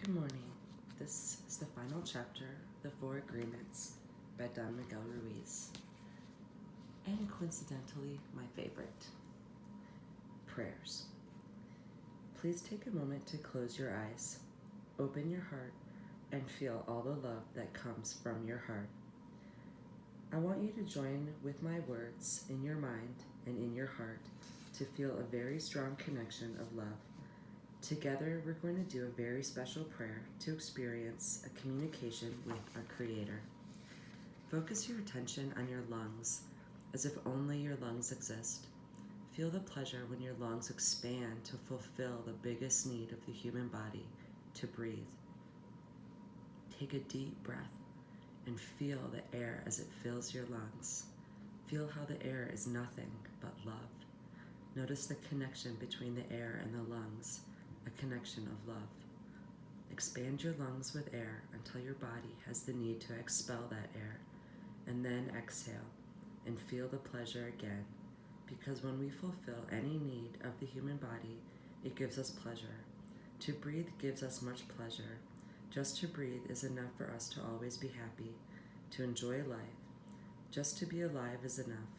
Good morning. This is the final chapter, The Four Agreements, by Don Miguel Ruiz, and coincidentally, my favorite. Prayers. Please take a moment to close your eyes, open your heart, and feel all the love that comes from your heart. I want you to join with my words in your mind and in your heart to feel a very strong connection of love. Together, we're going to do a very special prayer to experience a communication with our Creator. Focus your attention on your lungs, as if only your lungs exist. Feel the pleasure when your lungs expand to fulfill the biggest need of the human body, to breathe. Take a deep breath and feel the air as it fills your lungs. Feel how the air is nothing but love. Notice the connection between the air and the lungs, a connection of love. Expand your lungs with air until your body has the need to expel that air, and then exhale and feel the pleasure again, because when we fulfill any need of the human body, it gives us pleasure. To breathe gives us much pleasure. Just to breathe is enough for us to always be happy, to enjoy life. Just to be alive is enough.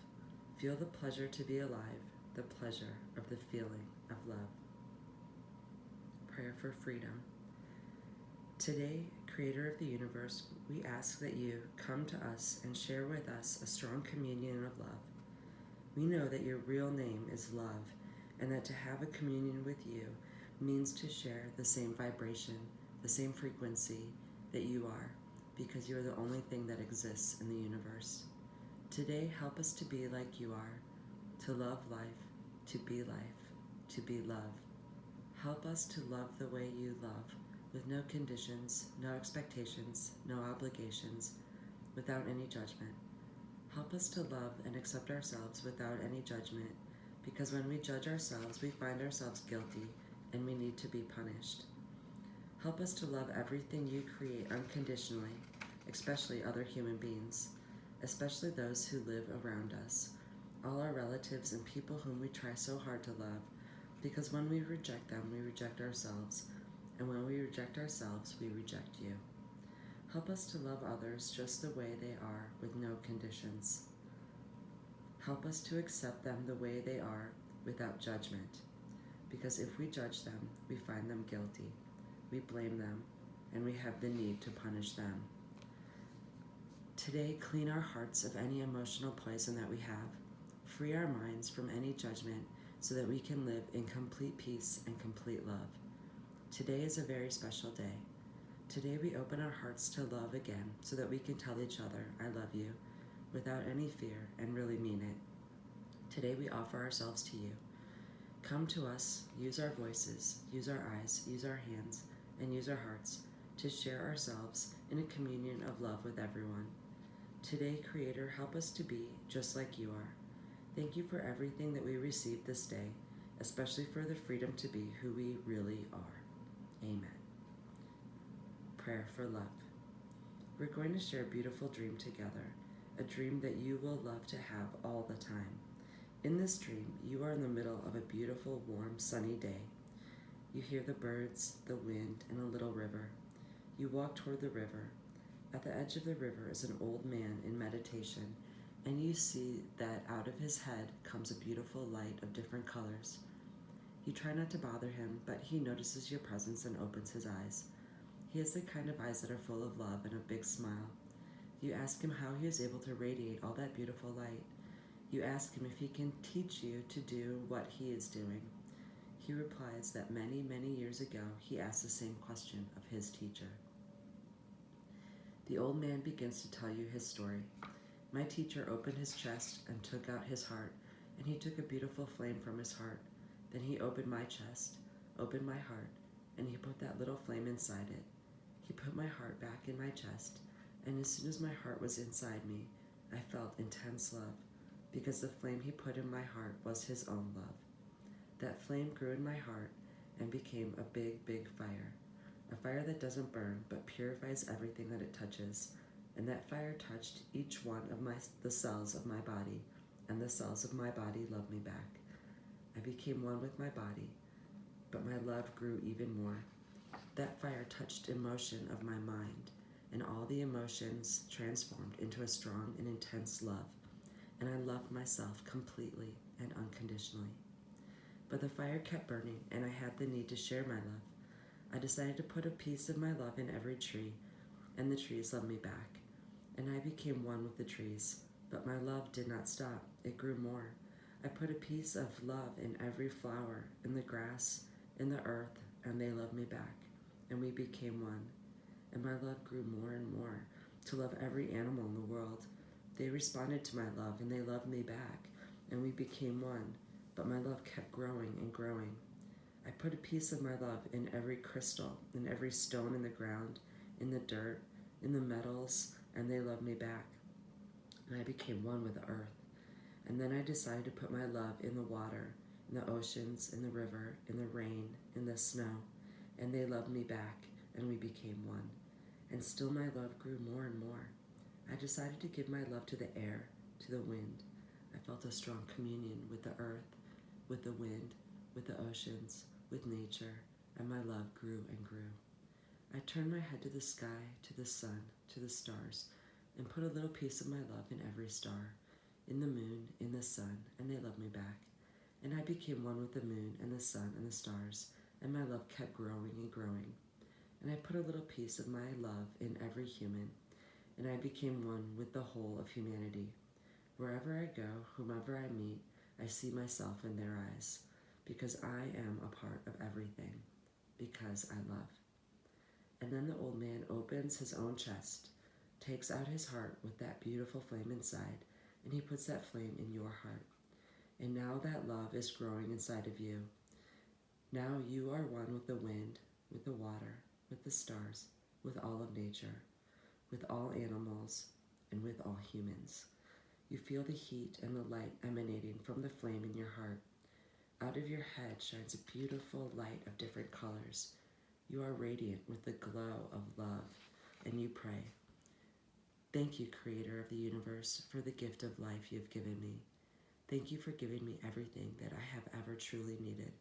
Feel the pleasure to be alive, the pleasure of the feeling of love. Prayer for freedom. Today, Creator of the universe, we ask that you come to us and share with us a strong communion of love. We know that your real name is love, and that to have a communion with you means to share the same vibration, the same frequency that you are, because you are the only thing that exists in the universe. Today, help us to be like you are, to love life, to be life, to be love. Help us to love the way you love, with no conditions, no expectations, no obligations, without any judgment. Help us to love and accept ourselves without any judgment, because when we judge ourselves, we find ourselves guilty and we need to be punished. Help us to love everything you create unconditionally, especially other human beings, especially those who live around us, all our relatives and people whom we try so hard to love, because when we reject them, we reject ourselves, and when we reject ourselves, we reject you. Help us to love others just the way they are, with no conditions. Help us to accept them the way they are, without judgment, because if we judge them, we find them guilty, we blame them, and we have the need to punish them. Today, clean our hearts of any emotional poison that we have. Free our minds from any judgment so that we can live in complete peace and complete love. Today is a very special day. Today we open our hearts to love again so that we can tell each other, I love you, without any fear and really mean it. Today we offer ourselves to you. Come to us, use our voices, use our eyes, use our hands, and use our hearts to share ourselves in a communion of love with everyone. Today, Creator, help us to be just like you are. Thank you for everything that we received this day, especially for the freedom to be who we really are. Amen. Prayer for love. We're going to share a beautiful dream together, a dream that you will love to have all the time. In this dream, you are in the middle of a beautiful, warm, sunny day. You hear the birds, the wind, and a little river. You walk toward the river. At the edge of the river is an old man in meditation, and you see that out of his head comes a beautiful light of different colors. You try not to bother him, but he notices your presence and opens his eyes. He has the kind of eyes that are full of love and a big smile. You ask him how he is able to radiate all that beautiful light. You ask him if he can teach you to do what he is doing. He replies that many, many years ago, he asked the same question of his teacher. The old man begins to tell you his story. My teacher opened his chest and took out his heart, and he took a beautiful flame from his heart. Then he opened my chest, opened my heart, and he put that little flame inside it. He put my heart back in my chest, and as soon as my heart was inside me, I felt intense love, because the flame he put in my heart was his own love. That flame grew in my heart and became a big, big fire. A fire that doesn't burn, but purifies everything that it touches. And that fire touched each one of the cells of my body, and the cells of my body loved me back. I became one with my body, but my love grew even more. That fire touched emotion of my mind, and all the emotions transformed into a strong and intense love, and I loved myself completely and unconditionally. But the fire kept burning, and I had the need to share my love. I decided to put a piece of my love in every tree, and the trees loved me back, and I became one with the trees. But my love did not stop, it grew more. I put a piece of love in every flower, in the grass, in the earth, and they loved me back, and we became one. And my love grew more and more, to love every animal in the world. They responded to my love, and they loved me back, and we became one. But my love kept growing and growing. I put a piece of my love in every crystal, in every stone in the ground, in the dirt, in the metals, and they loved me back. And I became one with the earth. And then I decided to put my love in the water, in the oceans, in the river, in the rain, in the snow, and they loved me back, and we became one. And still my love grew more and more. I decided to give my love to the air, to the wind. I felt a strong communion with the earth, with the wind, with the oceans, with nature, and my love grew and grew. I turned my head to the sky, to the sun, to the stars, and put a little piece of my love in every star, in the moon, in the sun, and they loved me back. And I became one with the moon and the sun and the stars, and my love kept growing and growing. And I put a little piece of my love in every human, and I became one with the whole of humanity. Wherever I go, whomever I meet, I see myself in their eyes, because I am a part of everything, because I love. And then the old man opens his own chest, takes out his heart with that beautiful flame inside, and he puts that flame in your heart. And now that love is growing inside of you. Now you are one with the wind, with the water, with the stars, with all of nature, with all animals, and with all humans. You feel the heat and the light emanating from the flame in your heart. Out of your head shines a beautiful light of different colors. You are radiant with the glow of love, and you pray. Thank you, Creator of the universe, for the gift of life you have given me. Thank you for giving me everything that I have ever truly needed.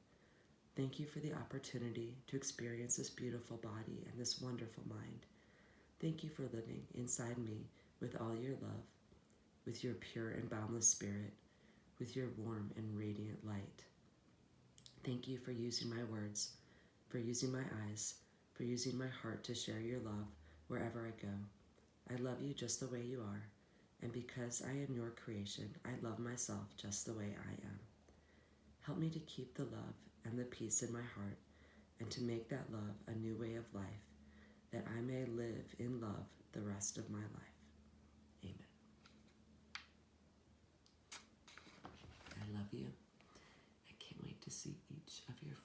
Thank you for the opportunity to experience this beautiful body and this wonderful mind. Thank you for living inside me with all your love, with your pure and boundless spirit, with your warm and radiant light. Thank you for using my words, for using my eyes, for using my heart to share your love wherever I go. I love you just the way you are, and because I am your creation, I love myself just the way I am. Help me to keep the love and the peace in my heart, and to make that love a new way of life, that I may live in love the rest of my life. Amen. I love you. I can't wait to see each of your